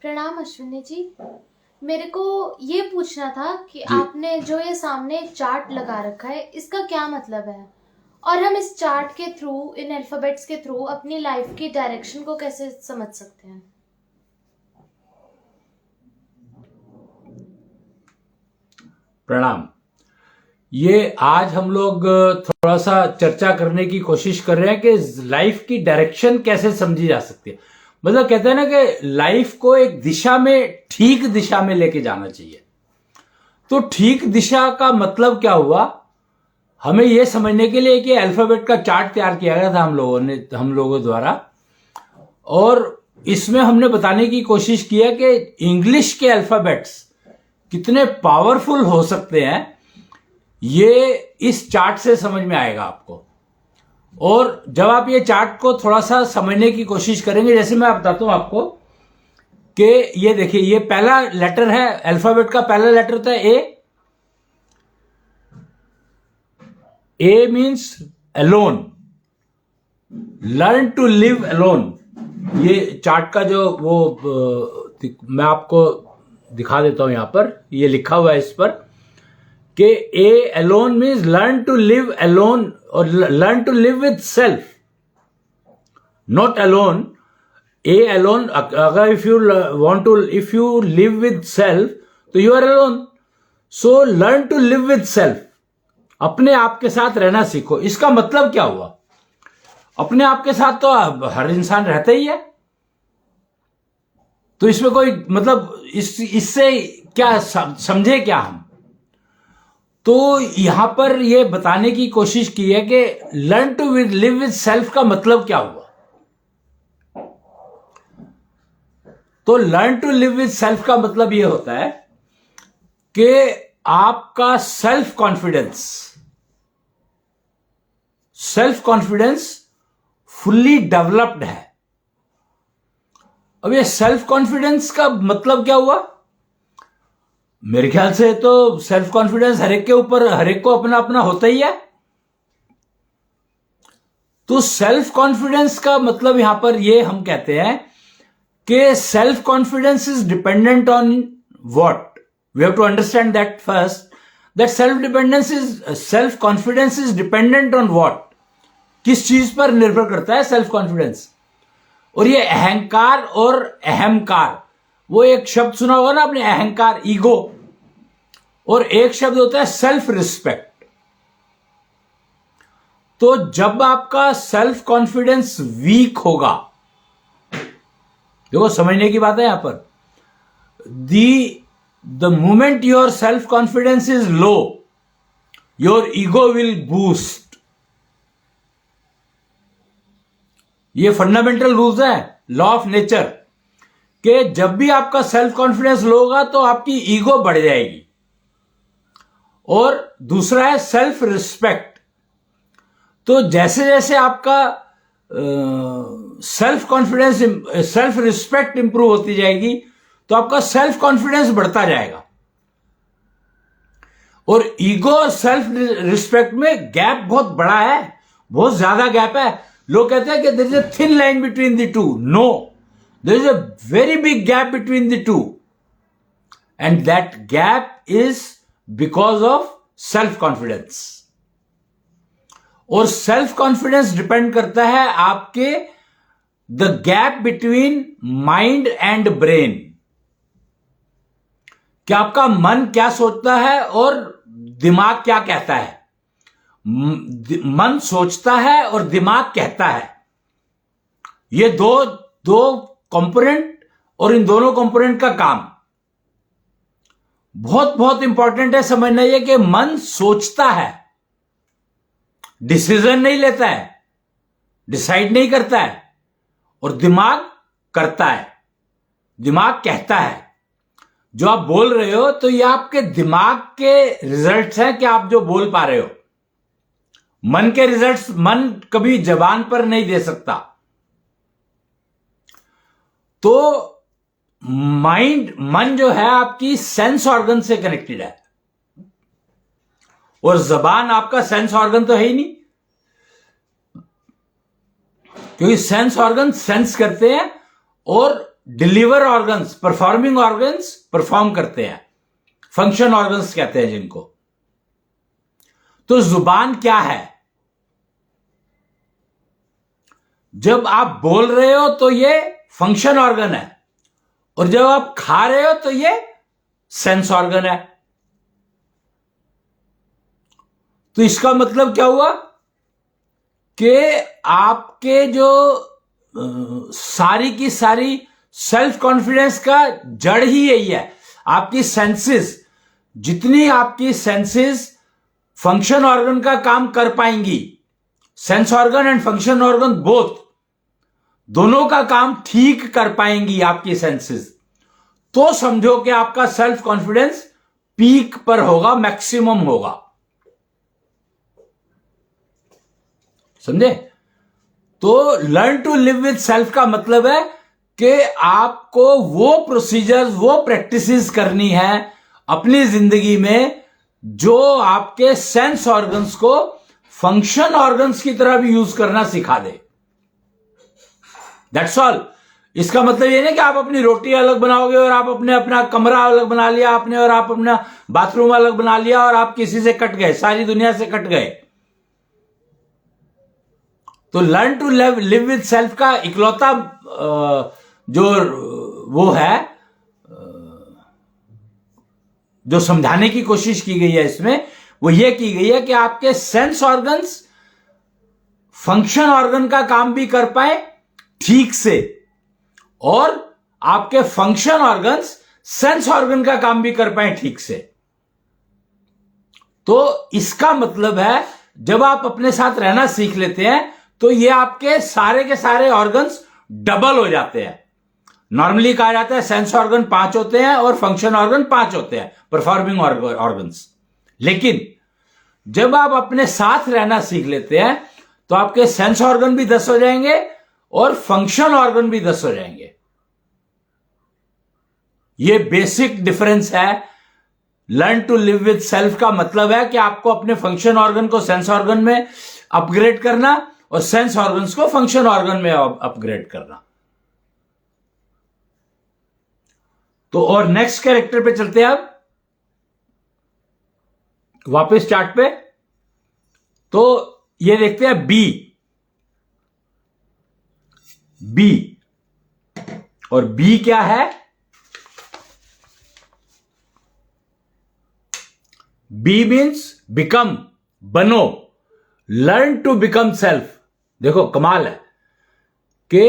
प्रणाम अश्विनी जी। मेरे को ये पूछना था कि जी आपने जो ये सामने एक चार्ट लगा रखा है, इसका क्या मतलब है और हम इस चार्ट के थ्रू, इन अल्फाबेट्स के थ्रू अपनी लाइफ की डायरेक्शन को कैसे समझ सकते हैं? प्रणाम। ये आज हम लोग थोड़ा सा चर्चा करने की कोशिश कर रहे हैं कि लाइफ की डायरेक्शन कैसे समझी जा सकती है। मतलब कहते हैं ना कि लाइफ को एक दिशा में, ठीक दिशा में लेके जाना चाहिए। तो ठीक दिशा का मतलब क्या हुआ, हमें यह समझने के लिए कि अल्फाबेट का चार्ट तैयार किया गया था हम लोगों द्वारा, और इसमें हमने बताने की कोशिश की है कि इंग्लिश के अल्फाबेट्स कितने पावरफुल हो सकते हैं। ये इस चार्ट से समझ में आएगा आपको। और जब आप ये चार्ट को थोड़ा सा समझने की कोशिश करेंगे, जैसे मैं बताता हूं आपको कि ये देखिए, ये पहला लेटर है अल्फाबेट का। पहला लेटर होता है A. A means alone, learn to live alone. ये चार्ट का जो मैं आपको दिखा देता हूं, यहां पर ये लिखा हुआ है इस पर कि A alone means learn to live alone, और learn to live with self, not alone. A alone, अगर if you want to, if you live with self तो you are alone. So learn to live with self, अपने आप के साथ रहना सीखो। इसका मतलब क्या हुआ? अपने आप के साथ तो हर इंसान रहता ही है, तो इसमें कोई मतलब इससे क्या समझे क्या हम? तो यहां पर यह बताने की कोशिश की है कि learn to live with self का मतलब क्या हुआ। तो learn to live with self का मतलब यह होता है कि आपका सेल्फ कॉन्फिडेंस फुल्ली डेवलप्ड है। अब ये सेल्फ कॉन्फिडेंस का मतलब क्या हुआ? मेरे ख्याल से तो सेल्फ कॉन्फिडेंस हर एक के ऊपर, हर एक को अपना अपना होता ही है। तो सेल्फ कॉन्फिडेंस का मतलब यहां पर ये हम कहते हैं कि self confidence is dependent on what? We have to understand that first, that self confidence is dependent on what? किस चीज पर निर्भर करता है सेल्फ कॉन्फिडेंस? और ये अहंकार और अहमकार, वो एक शब्द सुना होगा ना आपने, अहंकार, ईगो, और एक शब्द होता है सेल्फ रिस्पेक्ट। तो जब आपका सेल्फ कॉन्फिडेंस वीक होगा, देखो समझने की बात है यहां पर, the moment your self confidence is low, your ego will boost. ये फंडामेंटल रूल्स है, लॉ ऑफ नेचर, कि जब भी आपका सेल्फ कॉन्फिडेंस लो होगा तो आपकी ईगो बढ़ जाएगी। और दूसरा है सेल्फ रिस्पेक्ट। तो जैसे जैसे आपका self confidence, self respect improve होती जाएगी, तो आपका सेल्फ कॉन्फिडेंस बढ़ता जाएगा। और ईगो और सेल्फ रिस्पेक्ट में गैप बहुत बड़ा है, बहुत ज्यादा गैप है। लोग कहते हैं कि there is a thin line between the two. No, there is a very big gap between the two, and that gap is because of self confidence. और सेल्फ कॉन्फिडेंस डिपेंड करता है आपके the gap between mind and brain, कि आपका मन क्या सोचता है और दिमाग क्या कहता है। मन सोचता है और दिमाग कहता है, ये दो कंपोनेंट, और इन दोनों कंपोनेंट का काम बहुत बहुत इंपॉर्टेंट है समझना। यह कि मन सोचता है, डिसीजन नहीं लेता है, डिसाइड नहीं करता है, और दिमाग करता है, दिमाग कहता है। जो आप बोल रहे हो तो ये आपके दिमाग के रिजल्ट्स हैं कि आप जो बोल पा रहे हो। मन के रिजल्ट्स मन कभी जबान पर नहीं दे सकता। तो मन जो है आपकी सेंस ऑर्गन से कनेक्टेड है, और जबान आपका सेंस ऑर्गन तो है ही नहीं, क्योंकि सेंस ऑर्गन सेंस करते हैं और deliver organs, performing organs perform करते हैं, फंक्शन ऑर्गन्स कहते हैं जिनको। तो जुबान क्या है? जब आप बोल रहे हो तो ये फंक्शन ऑर्गन है, और जब आप खा रहे हो तो ये सेंस ऑर्गन है। तो इसका मतलब क्या हुआ कि आपके जो सारी की सारी सेल्फ कॉन्फिडेंस का जड़ ही यही है, आपकी सेंसेस। जितनी आपकी सेंसेस फंक्शन ऑर्गन का काम कर पाएंगी, sense organ and function organ both, दोनों का काम ठीक कर पाएंगी आपकी सेंसेस, तो समझो कि आपका सेल्फ कॉन्फिडेंस पीक पर होगा, मैक्सिमम होगा। समझे? तो learn to live with self का मतलब है कि आपको वो प्रोसीजर्स, वो प्रैक्टिसेस करनी है अपनी जिंदगी में जो आपके सेंस ऑर्गन्स को फंक्शन ऑर्गन्स की तरह भी यूज करना सिखा दे। That's all. इसका मतलब ये नहीं कि आप अपनी रोटी अलग बनाओगे और आप अपना कमरा अलग बना लिया आपने, और आप अपना बाथरूम अलग बना लिया और आप किसी से कट गए, सारी दुनिया से कट गए। तो learn to live with self का इकलौता जो वो है, जो समझाने की कोशिश की गई है इसमें, वो ये की गई है कि आपके सेंस ऑर्गन्स फंक्शन ऑर्गन का काम भी कर पाए ठीक से, और आपके फंक्शन ऑर्गन्स सेंस ऑर्गन का काम भी कर पाए ठीक से। तो इसका मतलब है जब आप अपने साथ रहना सीख लेते हैं तो ये आपके सारे के सारे ऑर्गन्स डबल हो जाते हैं। नॉर्मली कहा जाता है सेंस ऑर्गन 5 होते हैं और फंक्शन ऑर्गन 5 होते हैं, परफॉर्मिंग ऑर्गन्स। लेकिन जब आप अपने साथ रहना सीख लेते हैं तो आपके सेंस ऑर्गन भी 10 हो जाएंगे और फंक्शन ऑर्गन भी 10 हो जाएंगे। ये बेसिक डिफरेंस है। Learn to live with self का मतलब है कि आपको अपने फंक्शन ऑर्गन को सेंस ऑर्गन में अपग्रेड करना और सेंस ऑर्गन्स को फंक्शन ऑर्गन में अपग्रेड करना। तो और नेक्स्ट कैरेक्टर पे चलते हैं अब वापस चार्ट पे। तो ये देखते हैं बी। और बी क्या है? बी मीन्स बिकम, बनो, लर्न टू बिकम सेल्फ। देखो कमाल है कि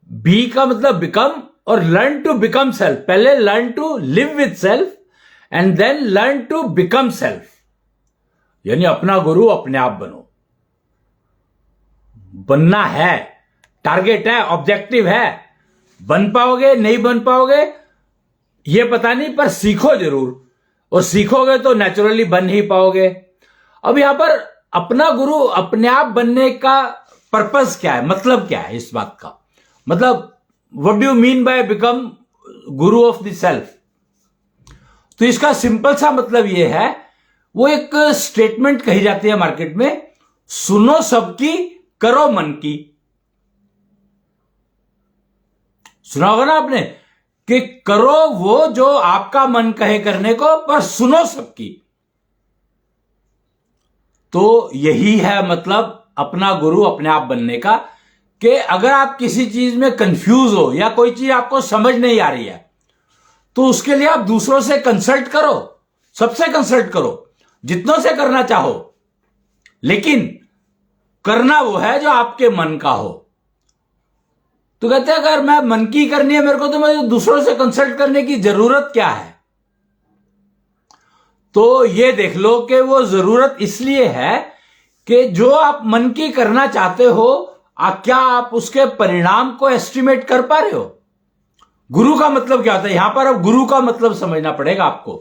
बी का मतलब बिकम और लर्न टू बिकम सेल्फ। पहले learn to live with self and then learn to become self, यानी अपना गुरु अपने आप बनो। बनना है, टारगेट है, ऑब्जेक्टिव है। बन पाओगे नहीं बन पाओगे ये पता नहीं, पर सीखो जरूर, और सीखोगे तो नेचुरली बन ही पाओगे। अब यहां पर अपना गुरु अपने आप बनने का पर्पस क्या है, मतलब क्या है इस बात का? मतलब what do you mean by become Guru of the self? तो इसका सिंपल सा मतलब यह है, वो एक स्टेटमेंट कही जाती है मार्केट में, सुनो सबकी करो मन की। सुना होगा ना आपने कि करो वो जो आपका मन कहे करने को, पर सुनो सबकी। तो यही है मतलब अपना गुरु अपने आप बनने का, कि अगर आप किसी चीज में कंफ्यूज हो या कोई चीज आपको समझ नहीं आ रही है तो उसके लिए आप दूसरों से कंसल्ट करो, सबसे कंसल्ट करो, जितनों से करना चाहो, लेकिन करना वो है जो आपके मन का हो। तो कहते हैं अगर मैं मन की करनी है मेरे को, तो मैं दूसरों से कंसल्ट करने की जरूरत क्या है? तो ये देख लो कि वो जरूरत इसलिए है कि जो आप मन की करना चाहते हो, क्या आप उसके परिणाम को एस्टिमेट कर पा रहे हो? गुरु का मतलब क्या होता है यहां पर? अब गुरु का मतलब समझना पड़ेगा आपको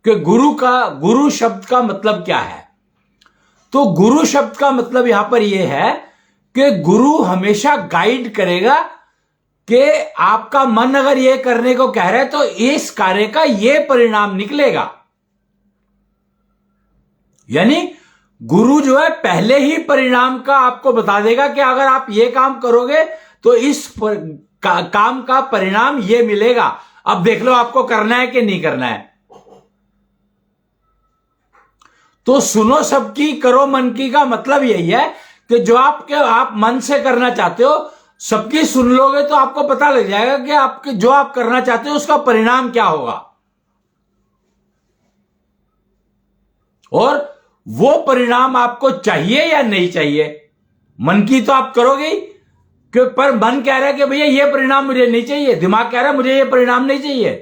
कि गुरु शब्द का मतलब क्या है। तो गुरु शब्द का मतलब यहां पर यह है कि गुरु हमेशा गाइड करेगा कि आपका मन अगर यह करने को कह रहा है तो इस कार्य का यह परिणाम निकलेगा। यानी गुरु जो है पहले ही परिणाम का आपको बता देगा कि अगर आप ये काम करोगे तो इस काम का परिणाम ये मिलेगा, अब देख लो आपको करना है कि नहीं करना है। तो सुनो सबकी करो मन की का मतलब यही है कि जो आप मन से करना चाहते हो सबकी सुन लोगे तो आपको पता लग जाएगा कि आपके जो आप करना चाहते हो उसका परिणाम क्या होगा, और वो परिणाम आपको चाहिए या नहीं चाहिए। मन की तो आप करोगे ही, पर मन कह रहा है कि भैया ये परिणाम मुझे नहीं चाहिए, दिमाग कह रहा है मुझे ये परिणाम नहीं चाहिए,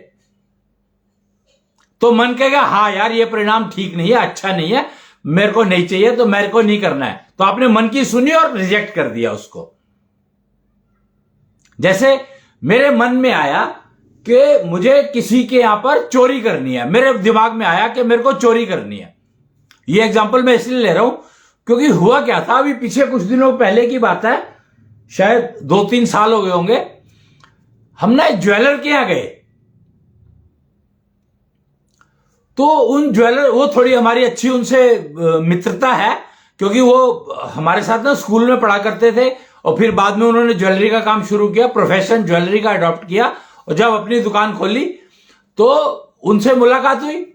तो मन कहेगा हाँ यार ये परिणाम ठीक नहीं है, अच्छा नहीं है, मेरे को नहीं चाहिए तो मेरे को नहीं करना है। तो आपने मन की सुनी और रिजेक्ट कर दिया उसको। जैसे मेरे मन में आया कि मुझे किसी के यहां पर चोरी करनी है, मेरे दिमाग में आया कि मेरे को चोरी करनी है। ये एग्जांपल मैं इसलिए ले रहा हूं क्योंकि हुआ क्या था, अभी पीछे कुछ दिनों पहले की बात है, शायद 2-3 साल हो गए होंगे, हम ना ज्वेलर के यहां गए। तो उन ज्वेलर, वो थोड़ी हमारी अच्छी उनसे मित्रता है क्योंकि वो हमारे साथ ना स्कूल में पढ़ा करते थे और फिर बाद में उन्होंने ज्वेलरी का काम शुरू किया, प्रोफेशन ज्वेलरी का अडॉप्ट किया, और जब अपनी दुकान खोली तो उनसे मुलाकात हुई,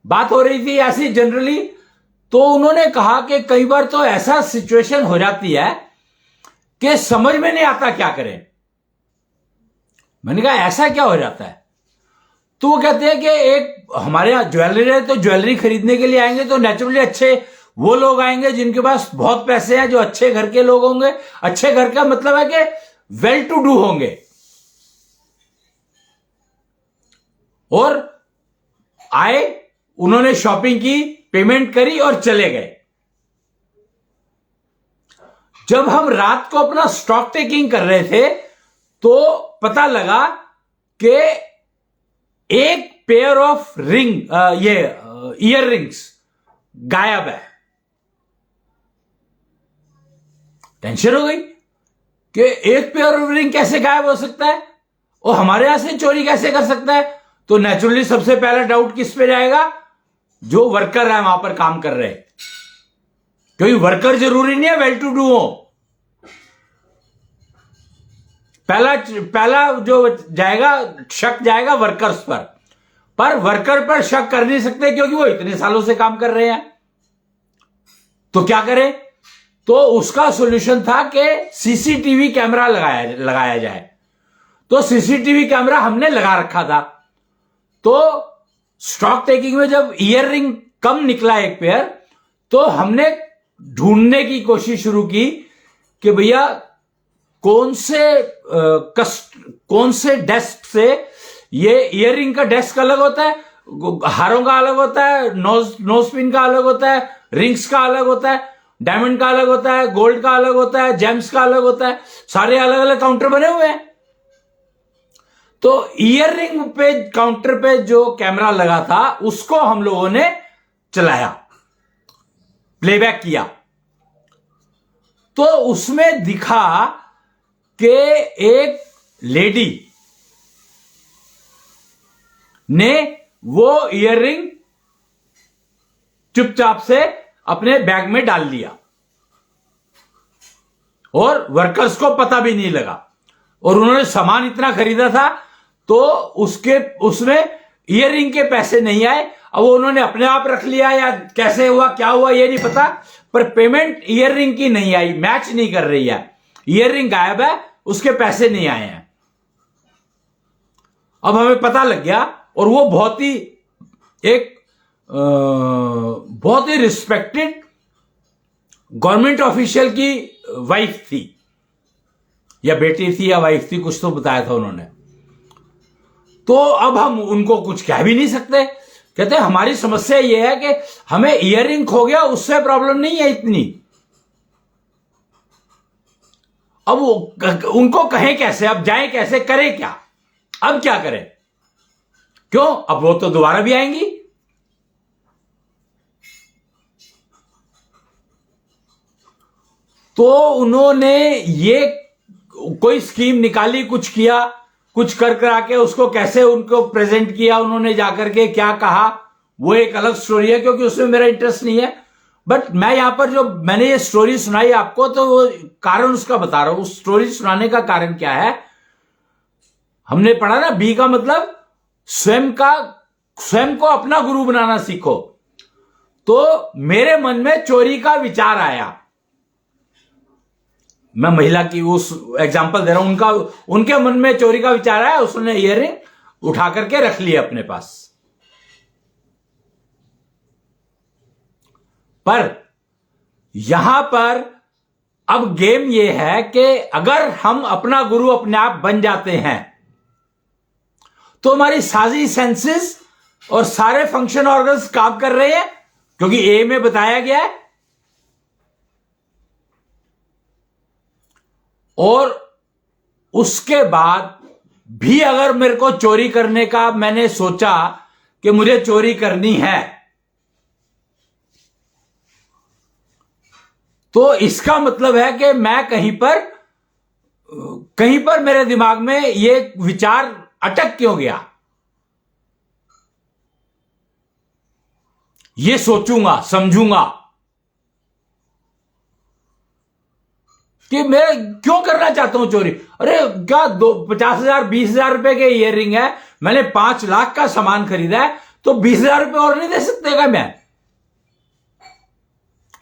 बात हो रही थी ऐसी जनरली। तो उन्होंने कहा कि कई बार तो ऐसा सिचुएशन हो जाती है कि समझ में नहीं आता क्या करें। मैंने कहा ऐसा क्या हो जाता है? तो वो कहते हैं कि एक हमारे यहां ज्वेलरी है, तो ज्वेलरी खरीदने के लिए आएंगे तो नेचुरली अच्छे वो लोग आएंगे जिनके पास बहुत पैसे हैं, जो अच्छे घर के लोग होंगे। अच्छे घर का मतलब है कि वेल टू डू होंगे, और आए, उन्होंने शॉपिंग की, पेमेंट करी और चले गए। जब हम रात को अपना स्टॉक टेकिंग कर रहे थे तो पता लगा कि एक पेयर ऑफ ये ईयर रिंग्स गायब है। टेंशन हो गई कि एक पेयर ऑफ रिंग कैसे गायब हो सकता है और हमारे यहां से चोरी कैसे कर सकता है। तो नेचुरली सबसे पहला डाउट किस पे जाएगा? जो वर्कर है वहां पर काम कर रहे, क्योंकि वर्कर जरूरी नहीं है वेल टू डू हो। पहला जो जाएगा, शक जाएगा वर्कर्स पर वर्कर पर शक कर नहीं सकते क्योंकि वो इतने सालों से काम कर रहे हैं। तो क्या करें? तो उसका सॉल्यूशन था कि सीसीटीवी कैमरा लगाया जाए। तो सीसीटीवी कैमरा हमने लगा रखा था। तो स्टॉक टेकिंग में जब ईयर रिंग कम निकला एक पेयर, तो हमने ढूंढने की कोशिश शुरू की कि भैया कौन से डेस्क से, ये ईयर रिंग का डेस्क अलग होता है, हारों का अलग होता है, नोज पिन का अलग होता है, रिंग्स का अलग होता है, डायमंड का अलग होता है, गोल्ड का अलग होता है, जेम्स का अलग होता है, सारे अलग अलग काउंटर बने हुए हैं। तो ईयर रिंग पे काउंटर पे जो कैमरा लगा था उसको हम लोगों ने चलाया, प्लेबैक किया। तो उसमें दिखा कि एक लेडी ने वो ईयर रिंग चुपचाप से अपने बैग में डाल लिया और वर्कर्स को पता भी नहीं लगा। और उन्होंने सामान इतना खरीदा था तो उसमें ईयर रिंग के पैसे नहीं आए। अब वो उन्होंने अपने आप रख लिया या कैसे हुआ, क्या हुआ ये नहीं पता, पर पेमेंट ईयर रिंग की नहीं आई, मैच नहीं कर रही है, ईयर रिंग गायब है, उसके पैसे नहीं आए हैं। अब हमें पता लग गया, और वो बहुत ही रिस्पेक्टेड गवर्नमेंट ऑफिशियल की वाइफ थी, या बेटी थी या वाइफ थी, कुछ तो बताया था उन्होंने। तो अब हम उनको कुछ कह भी नहीं सकते। कहते हैं हमारी समस्या यह है कि हमें ईयर रिंग खो गया, उससे प्रॉब्लम नहीं है इतनी। अब उनको कहें कैसे, अब जाए कैसे, करें क्या, अब क्या करें? क्यों? अब वो तो दोबारा भी आएंगी। तो उन्होंने ये कोई स्कीम निकाली, कुछ किया, कुछ कर करा के उसको कैसे उनको प्रेजेंट किया, उन्होंने जाकर के क्या कहा, वो एक अलग स्टोरी है क्योंकि उसमें मेरा इंटरेस्ट नहीं है। बट मैं यहां पर जो मैंने ये स्टोरी सुनाई आपको, तो वो कारण उसका बता रहा हूं। उस स्टोरी सुनाने का कारण क्या है, हमने पढ़ा ना, बी का मतलब स्वयं को अपना गुरु बनाना सीखो। तो मेरे मन में चोरी का विचार आया। मैं महिला की उस एग्जांपल दे रहा हूं, उनके मन में चोरी का विचार आया, उसने ईयररिंग उठा करके रख लिया अपने पास। पर यहां पर अब गेम यह है कि अगर हम अपना गुरु अपने आप बन जाते हैं तो हमारी सारी सेंसेस और सारे फंक्शन ऑर्गन्स काम कर रहे हैं, क्योंकि ए में बताया गया है। और उसके बाद भी अगर मेरे को चोरी करने का मैंने सोचा कि मुझे चोरी करनी है, तो इसका मतलब है कि मैं कहीं पर मेरे दिमाग में ये विचार अटक क्यों गया। ये सोचूंगा, समझूंगा कि मैं क्यों करना चाहता हूं चोरी। अरे क्या 50,000 20,000 रुपए के ईयररिंग है, मैंने 5 लाख का सामान खरीदा है, तो 20,000 रुपए और नहीं दे सकते क्या मैं?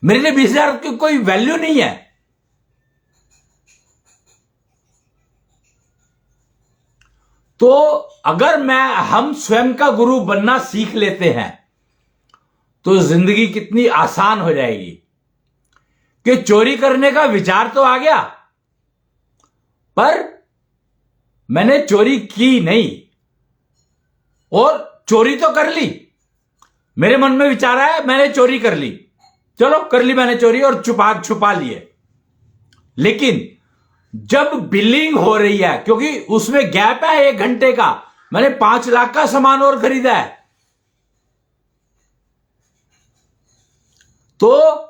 मेरे लिए 20,000 की कोई वैल्यू नहीं है। तो अगर हम स्वयं का गुरु बनना सीख लेते हैं तो जिंदगी कितनी आसान हो जाएगी। कि चोरी करने का विचार तो आ गया, पर मैंने चोरी की नहीं, और चोरी तो कर ली। मेरे मन में विचार आया, मैंने चोरी कर ली, चलो कर ली मैंने चोरी, और छुपा लिए। लेकिन जब बिलिंग हो रही है, क्योंकि उसमें गैप है 1 घंटे का, मैंने 5 लाख का सामान और खरीदा है, तो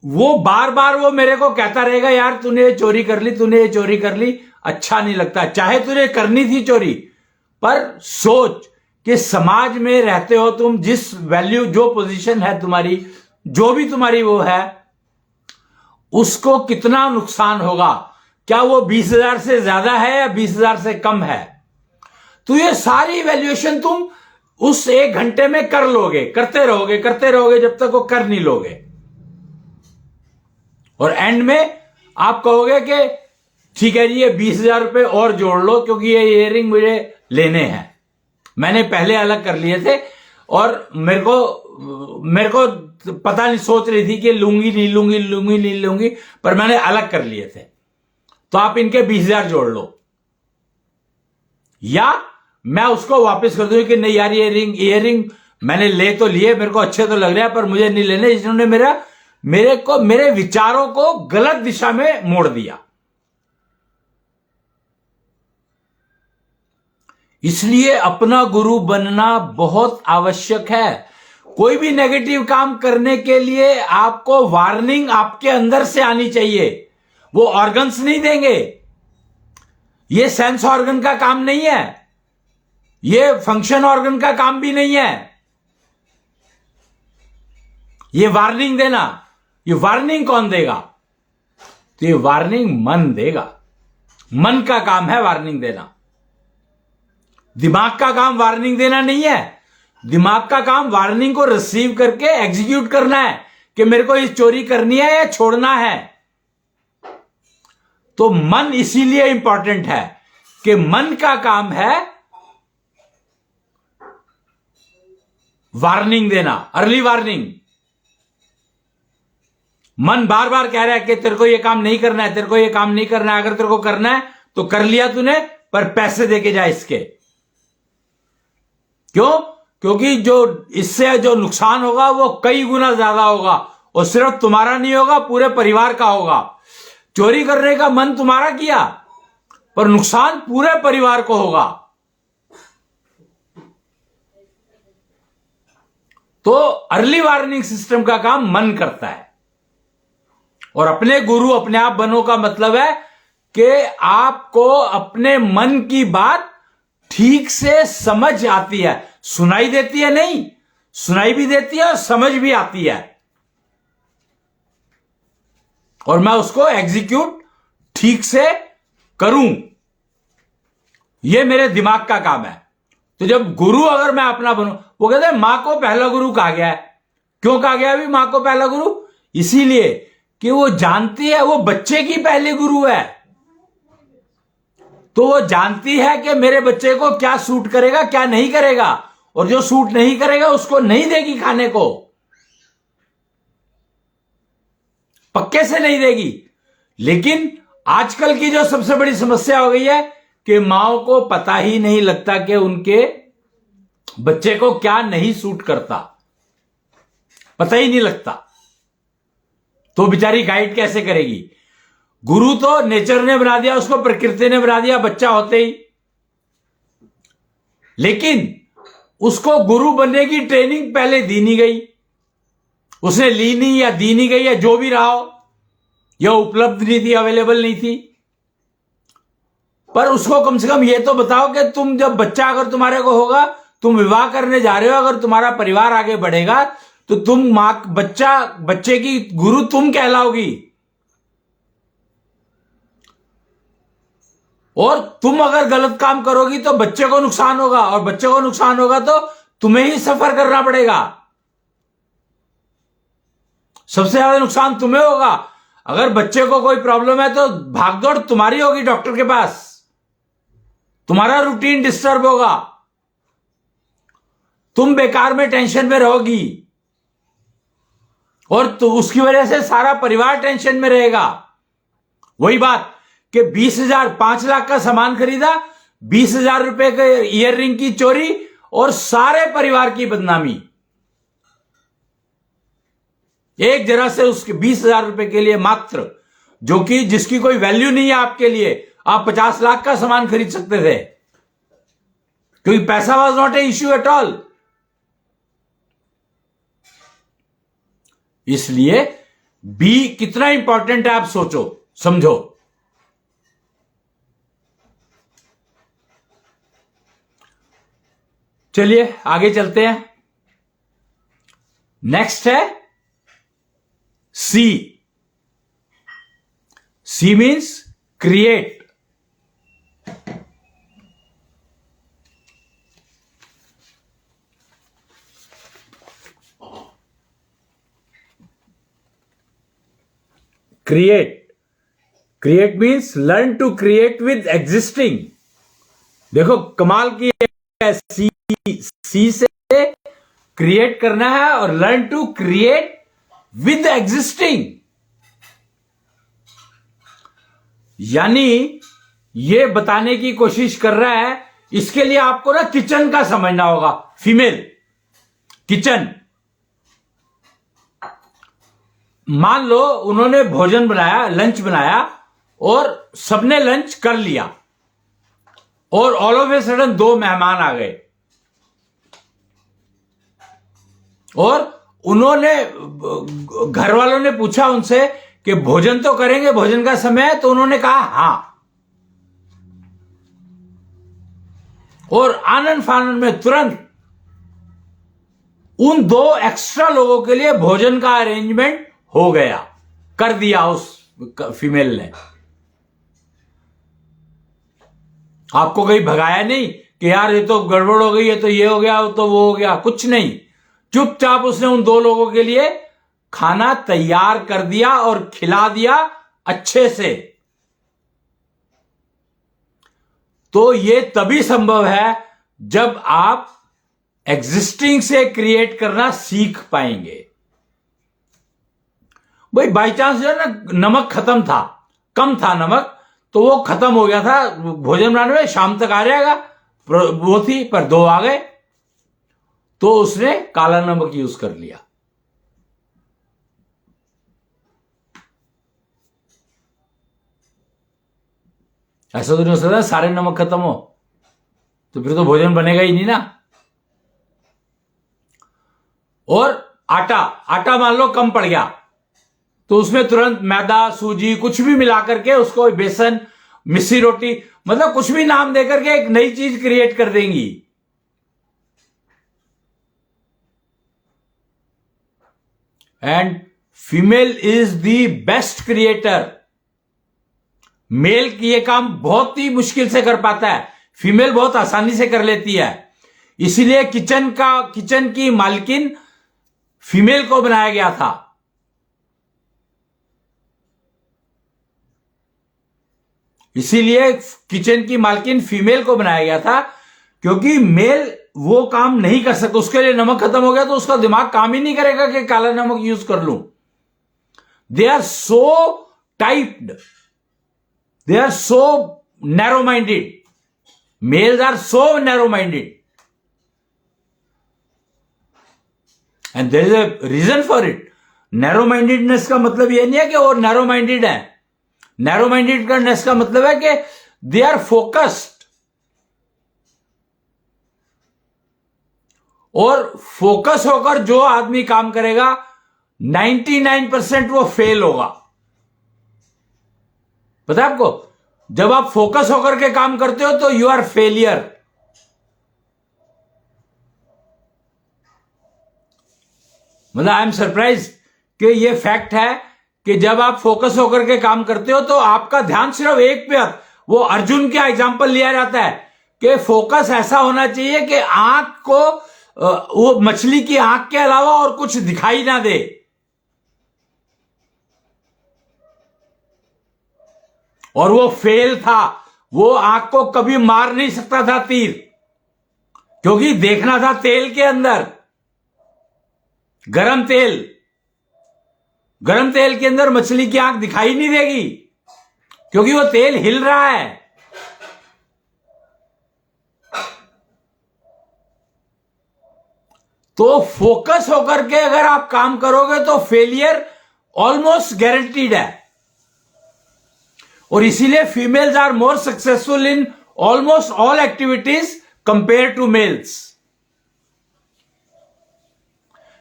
वो बार बार वो मेरे को कहता रहेगा, यार तूने ये चोरी कर ली, तूने ये चोरी कर ली, अच्छा नहीं लगता। चाहे तुझे करनी थी चोरी, पर सोच कि समाज में रहते हो तुम, जिस वैल्यू, जो पोजीशन है तुम्हारी, जो भी तुम्हारी वो है, उसको कितना नुकसान होगा। क्या वो 20,000 से ज्यादा है या 20,000 से कम है? तो ये सारी वैल्यूएशन तुम उस 1 घंटे में कर लोगे, करते रहोगे जब तक वो कर नहीं लोगे। और एंड में आप कहोगे कि ठीक है जी, ये 20,000 रुपए और जोड़ लो, क्योंकि ये ईयररिंग मुझे लेने हैं, मैंने पहले अलग कर लिए थे, और मेरे को पता नहीं, सोच रही थी कि लूंगी नहीं लूंगी, पर मैंने अलग कर लिए थे। तो आप इनके 20,000 जोड़ लो, या मैं उसको वापस कर दूं कि नहीं यार, ये ईयररिंग मैंने ले तो लिए, मेरे को अच्छे तो लग रहे हैं, पर मुझे नहीं लेने, जिन्होंने मेरे विचारों को गलत दिशा में मोड़ दिया। इसलिए अपना गुरु बनना बहुत आवश्यक है। कोई भी नेगेटिव काम करने के लिए आपको वार्निंग आपके अंदर से आनी चाहिए। वो ऑर्गन्स नहीं देंगे, ये सेंस ऑर्गन का काम नहीं है, ये फंक्शन ऑर्गन का काम भी नहीं है। ये वार्निंग देना, ये वार्निंग कौन देगा? तो ये वार्निंग मन देगा। मन का काम है वार्निंग देना। दिमाग का काम वार्निंग देना नहीं है। दिमाग का काम वार्निंग को रिसीव करके एग्जीक्यूट करना है कि मेरे को ये चोरी करनी है या छोड़ना है। तो मन इसीलिए इंपॉर्टेंट है कि मन का काम है वार्निंग देना, अर्ली वार्निंग। मन बार बार कह रहा है कि तेरे को ये काम नहीं करना है, तेरे को ये काम नहीं करना है, अगर तेरे को करना है तो कर लिया तूने, पर पैसे देके जा इसके। क्यों? क्योंकि जो इससे जो नुकसान होगा वो कई गुना ज्यादा होगा, और सिर्फ तुम्हारा नहीं होगा, पूरे परिवार का होगा। चोरी करने का मन तुम्हारा किया, पर नुकसान पूरे परिवार को होगा। तो अर्ली वार्निंग सिस्टम का काम मन करता है। और अपने गुरु अपने आप बनो का मतलब है कि आपको अपने मन की बात ठीक से समझ आती है। सुनाई देती है नहीं, सुनाई भी देती है और समझ भी आती है। और मैं उसको एग्जीक्यूट ठीक से करूं। यह मेरे दिमाग का काम है। तो जब गुरु अगर मैं अपना बनूं, वो कहते हैं मां को पहला गुरु कहा गया है। क्यों कहा गया अभी मां को पहला गुरु? इसीलिए कि वो जानती है, वो बच्चे की पहली गुरु है। तो वो जानती है कि मेरे बच्चे को क्या सूट करेगा, क्या नहीं करेगा, और जो सूट नहीं करेगा उसको नहीं देगी खाने को, पक्के से नहीं देगी। लेकिन आजकल की जो सबसे बड़ी समस्या हो गई है कि माओ को पता ही नहीं लगता कि उनके बच्चे को क्या नहीं सूट करता, पता ही नहीं लगता। तो बेचारी गाइड कैसे करेगी? गुरु तो नेचर ने बना दिया, उसको प्रकृति ने बना दिया बच्चा होते ही। लेकिन उसको गुरु बनने की ट्रेनिंग पहले दी नहीं गई, उसने ली नहीं या दी नहीं गई, या जो भी रहा हो, यह उपलब्ध नहीं थी, अवेलेबल नहीं थी। पर उसको कम से कम यह तो बताओ कि तुम जब बच्चा अगर तुम्हारे को होगा, तुम विवाह करने जा रहे हो, अगर तुम्हारा परिवार आगे बढ़ेगा तो तुम बच्चे की गुरु तुम कहलाओगी। और तुम अगर गलत काम करोगी तो बच्चे को नुकसान होगा, और बच्चे को नुकसान होगा तो तुम्हें ही सफर करना पड़ेगा। सबसे ज्यादा नुकसान तुम्हें होगा। अगर बच्चे को कोई प्रॉब्लम है तो भागदौड़ तुम्हारी होगी डॉक्टर के पास, तुम्हारा रूटीन डिस्टर्ब होगा, तुम बेकार में टेंशन में रहोगी, और तो उसकी वजह से सारा परिवार टेंशन में रहेगा। वही बात कि 20,000 5 लाख का सामान खरीदा, 20,000 रुपए के ईयर रिंग की चोरी, और सारे परिवार की बदनामी। एक जरा से उसके 20,000 रुपए के लिए मात्र, जो कि जिसकी कोई वैल्यू नहीं है आपके लिए, आप 50 लाख का सामान खरीद सकते थे, क्योंकि पैसा was not a issue at all. इसलिए बी कितना इंपॉर्टेंट है आप सोचो, समझो। चलिए आगे चलते हैं। नेक्स्ट है C. C means create. Create means learn to create with existing. देखो कमाल की है, सी से क्रिएट करना है और learn to create with existing. यानी ये बताने की कोशिश कर रहा है, इसके लिए आपको ना किचन का समझना होगा। फीमेल किचन, मान लो उन्होंने भोजन बनाया, लंच बनाया, और सबने लंच कर लिया, और ऑल ऑफ ए सडन 2 मेहमान आ गए, और उन्होंने, घर वालों ने पूछा उनसे कि भोजन तो करेंगे, भोजन का समय है, तो उन्होंने कहा हां। और आनंद फानंद में तुरंत उन 2 एक्स्ट्रा लोगों के लिए भोजन का अरेंजमेंट हो गया, कर दिया उस फीमेल ने। आपको कहीं भगाया नहीं कि यार ये तो गड़बड़ हो गई है, तो ये हो गया, तो वो हो गया, कुछ नहीं। चुपचाप उसने उन 2 लोगों के लिए खाना तैयार कर दिया और खिला दिया अच्छे से। तो ये तभी संभव है जब आप एग्जिस्टिंग से क्रिएट करना सीख पाएंगे। भाई बाई चांस जो है ना, नमक खत्म था, कम था नमक, तो वो खत्म हो गया था भोजन बनाने में, शाम तक आ जाएगा वो थी, पर 2 आ गए, तो उसने काला नमक यूज कर लिया। ऐसा तो नहीं हो सकता सारे नमक खत्म हो, तो फिर तो भोजन बनेगा ही नहीं ना। और आटा मान लो कम पड़ गया, तो उसमें तुरंत मैदा, सूजी, कुछ भी मिलाकर के उसको, बेसन, मिस्सी रोटी, मतलब कुछ भी नाम देकर के एक नई चीज क्रिएट कर देंगी। And female is the best creator. Male ये काम बहुत ही मुश्किल से कर पाता है, फीमेल बहुत आसानी से कर लेती है। इसीलिए किचन की मालकिन फीमेल को बनाया गया था। इसीलिए किचन की मालकिन फीमेल को बनाया गया था, क्योंकि मेल वो काम नहीं कर सकता। उसके लिए नमक खत्म हो गया तो उसका दिमाग काम ही नहीं करेगा कि काला नमक यूज कर लूं। They are so typed, they are so narrow minded, males are so narrow minded, and there is a reason for it. Narrow mindedness का मतलब यह नहीं है कि वो नैरो माइंडेड है। नैरो माइंडेडनेस का मतलब है कि दे आर फोकस्ड, और फोकस होकर जो आदमी काम करेगा 99% वो फेल होगा। पता है आपको, जब आप फोकस होकर के काम करते हो तो यू आर फेलियर। मतलब आई एम सरप्राइज कि ये फैक्ट है कि जब आप फोकस होकर के काम करते हो तो आपका ध्यान सिर्फ एक पे, वो अर्जुन का एग्जांपल लिया जाता है कि फोकस ऐसा होना चाहिए कि आंख को वो मछली की आंख के अलावा और कुछ दिखाई ना दे। और वो फेल था, वो आंख को कभी मार नहीं सकता था तीर, क्योंकि देखना था तेल के अंदर, गरम तेल के अंदर मछली की आंख दिखाई नहीं देगी, क्योंकि वो तेल हिल रहा है। तो फोकस होकर के अगर आप काम करोगे तो फेलियर ऑलमोस्ट गारंटीड है। और इसीलिए females are more successful in almost all activities compare to males.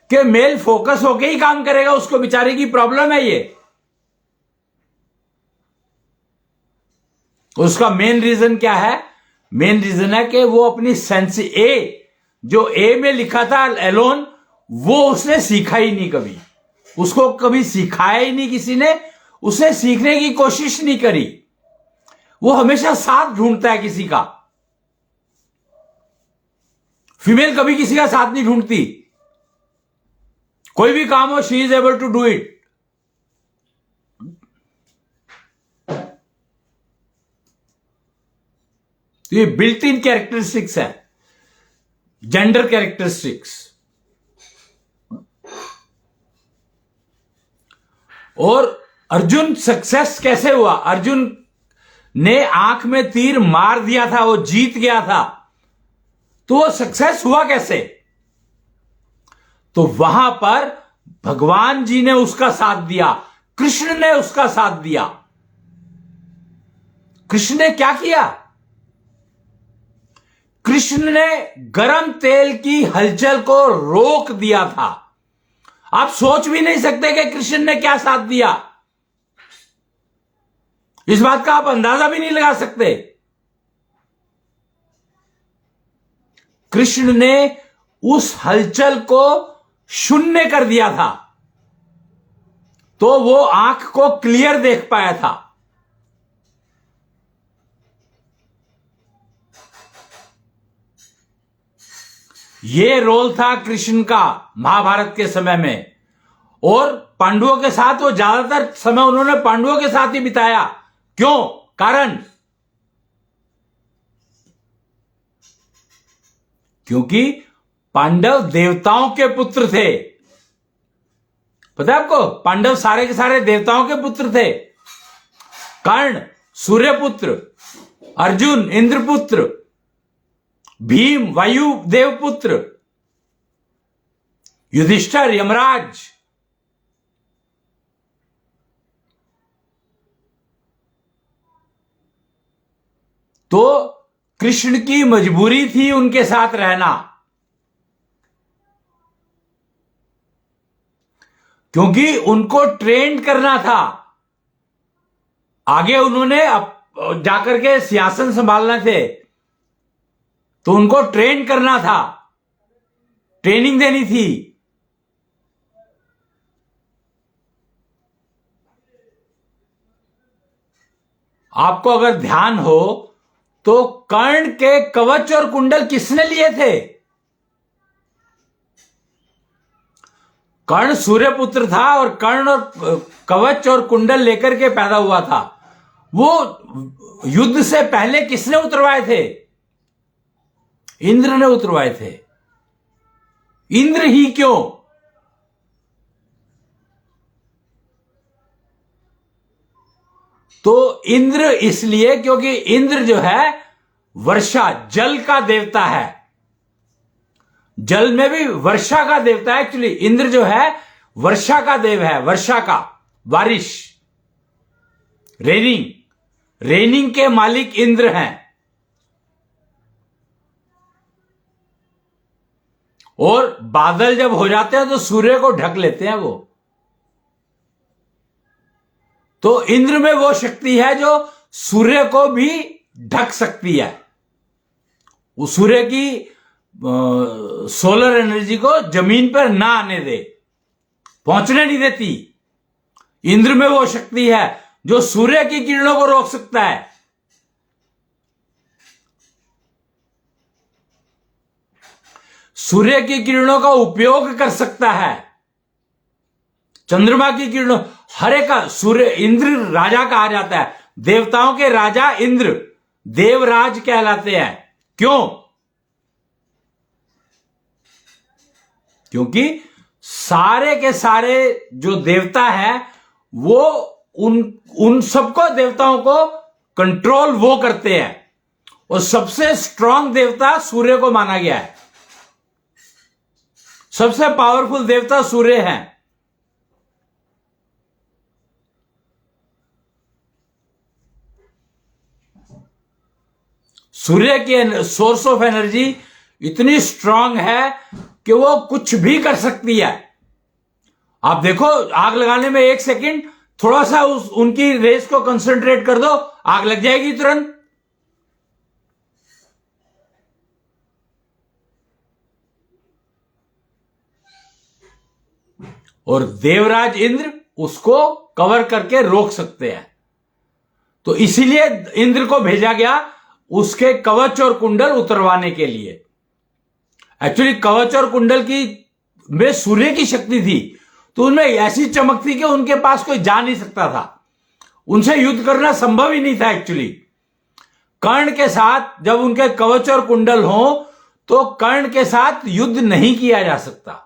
कि मेल फोकस होके ही काम करेगा, उसको बेचारे की प्रॉब्लम है ये। उसका मेन रीजन क्या है? मेन रीजन है कि वो अपनी सेंस जो ए में लिखा था एलोन, वो उसने सीखा ही नहीं कभी, उसको कभी सिखाया ही नहीं किसी ने, उसे सीखने की कोशिश नहीं करी। वो हमेशा साथ ढूंढता है किसी का। फीमेल कभी किसी का साथ नहीं ढूंढती, कोई भी काम हो she is able to do it. तो ये बिल्ट इन कैरेक्टरिस्टिक्स है, जेंडर कैरेक्टरिस्टिक्स। और अर्जुन सक्सेस कैसे हुआ? अर्जुन ने आंख में तीर मार दिया था, वो जीत गया था, तो वो सक्सेस हुआ कैसे? तो वहां पर भगवान जी ने उसका साथ दिया, कृष्ण ने उसका साथ दिया। कृष्ण ने क्या किया? कृष्ण ने गरम तेल की हलचल को रोक दिया था। आप सोच भी नहीं सकते कि कृष्ण ने क्या साथ दिया। इस बात का आप अंदाजा भी नहीं लगा सकते। कृष्ण ने उस हलचल को शून्य कर दिया था, तो वो आंख को क्लियर देख पाया था। ये रोल था कृष्ण का महाभारत के समय में। और पांडवों के साथ वो ज्यादातर समय उन्होंने पांडवों के साथ ही बिताया। क्यों? कारण क्योंकि पांडव देवताओं के पुत्र थे। पता है आपको, पांडव सारे के सारे देवताओं के पुत्र थे। कर्ण सूर्यपुत्र, अर्जुन इंद्रपुत्र, भीम वायु देवपुत्र, युधिष्ठिर यमराज। तो कृष्ण की मजबूरी थी उनके साथ रहना, क्योंकि उनको ट्रेन करना था। आगे उन्होंने जाकर के सिंहासन संभालना थे, तो उनको ट्रेन करना था, ट्रेनिंग देनी थी। आपको अगर ध्यान हो तो कर्ण के कवच और कुंडल किसने लिए थे? कर्ण सूर्यपुत्र था और कर्ण और कवच और कुंडल लेकर के पैदा हुआ था। वो युद्ध से पहले किसने उतरवाए थे? इंद्र ने उतरवाए थे। इंद्र ही क्यों? तो इंद्र इसलिए क्योंकि इंद्र जो है वर्षा, जल का देवता है। जल में भी वर्षा का देवता है। एक्चुअली इंद्र जो है वर्षा का देव है, वर्षा का, बारिश, रेनिंग के मालिक इंद्र हैं। और बादल जब हो जाते हैं तो सूर्य को ढक लेते हैं वो। तो इंद्र में वो शक्ति है जो सूर्य को भी ढक सकती है। वो सूर्य की सोलर एनर्जी को जमीन पर ना आने दे, पहुंचने नहीं देती। इंद्र में वो शक्ति है जो सूर्य की किरणों को रोक सकता है। सूर्य की किरणों का उपयोग कर सकता है। चंद्रमा की किरणों, हर एक का सूर्य, इंद्र राजा कहा जाता है। देवताओं के राजा इंद्र देवराज कहलाते हैं। क्यों? क्योंकि सारे के सारे जो देवता है वो उन सबको, देवताओं को कंट्रोल वो करते हैं। और सबसे स्ट्रांग देवता सूर्य को माना गया है। सबसे पावरफुल देवता सूर्य है। सूर्य की सोर्स ऑफ एनर्जी इतनी स्ट्रांग है कि वो कुछ भी कर सकती है। आप देखो, आग लगाने में 1 सेकंड थोड़ा सा उनकी रेस को कंसंट्रेट कर दो, आग लग जाएगी तुरंत। और देवराज इंद्र उसको कवर करके रोक सकते हैं। तो इसीलिए इंद्र को भेजा गया उसके कवच और कुंडल उतरवाने के लिए। एक्चुअली कवच और कुंडल की में सूर्य की शक्ति थी, तो उनमें ऐसी चमक थी कि उनके पास कोई जा नहीं सकता था। उनसे युद्ध करना संभव ही नहीं था। एक्चुअली कर्ण के साथ जब उनके कवच और कुंडल हो तो कर्ण के साथ युद्ध नहीं किया जा सकता।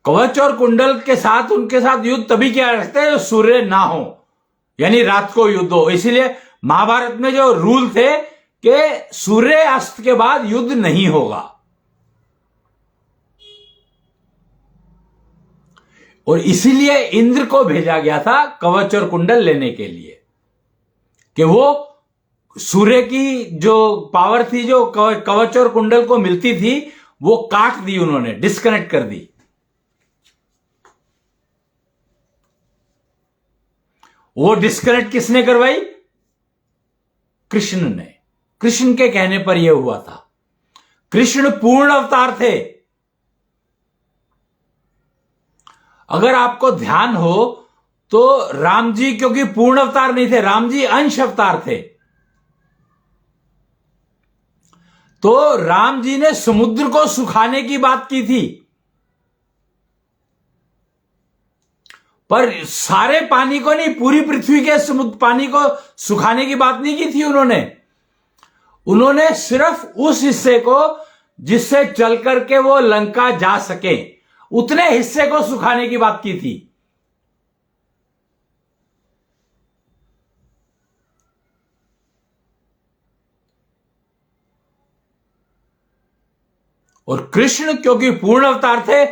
कवच और कुंडल के साथ उनके साथ युद्ध तभी किया जा सकता है जब सूर्य ना हो, यानी रात को युद्ध हो। इसीलिए महाभारत में जो रूल थे कि सूर्य अस्त के बाद युद्ध नहीं होगा। और इसीलिए इंद्र को भेजा गया था कवच और कुंडल लेने के लिए, कि वो सूर्य की जो पावर थी, जो कवच और कुंडल को मिलती थी, वो काट दी उन्होंने, डिस्कनेक्ट कर दी। वो डिस्कनेक्ट किसने करवाई? कृष्ण ने। कृष्ण के कहने पर यह हुआ था। कृष्ण पूर्ण अवतार थे। अगर आपको ध्यान हो तो राम जी क्योंकि पूर्ण अवतार नहीं थे, राम जी अंश अवतार थे। तो राम जी ने समुद्र को सुखाने की बात की थी, पर सारे पानी को नहीं, पूरी पृथ्वी के समुद्र पानी को सुखाने की बात नहीं की थी उन्होंने सिर्फ उस हिस्से को जिससे चल करके वो लंका जा सके, उतने हिस्से को सुखाने की बात की थी। और कृष्ण क्योंकि पूर्ण अवतार थे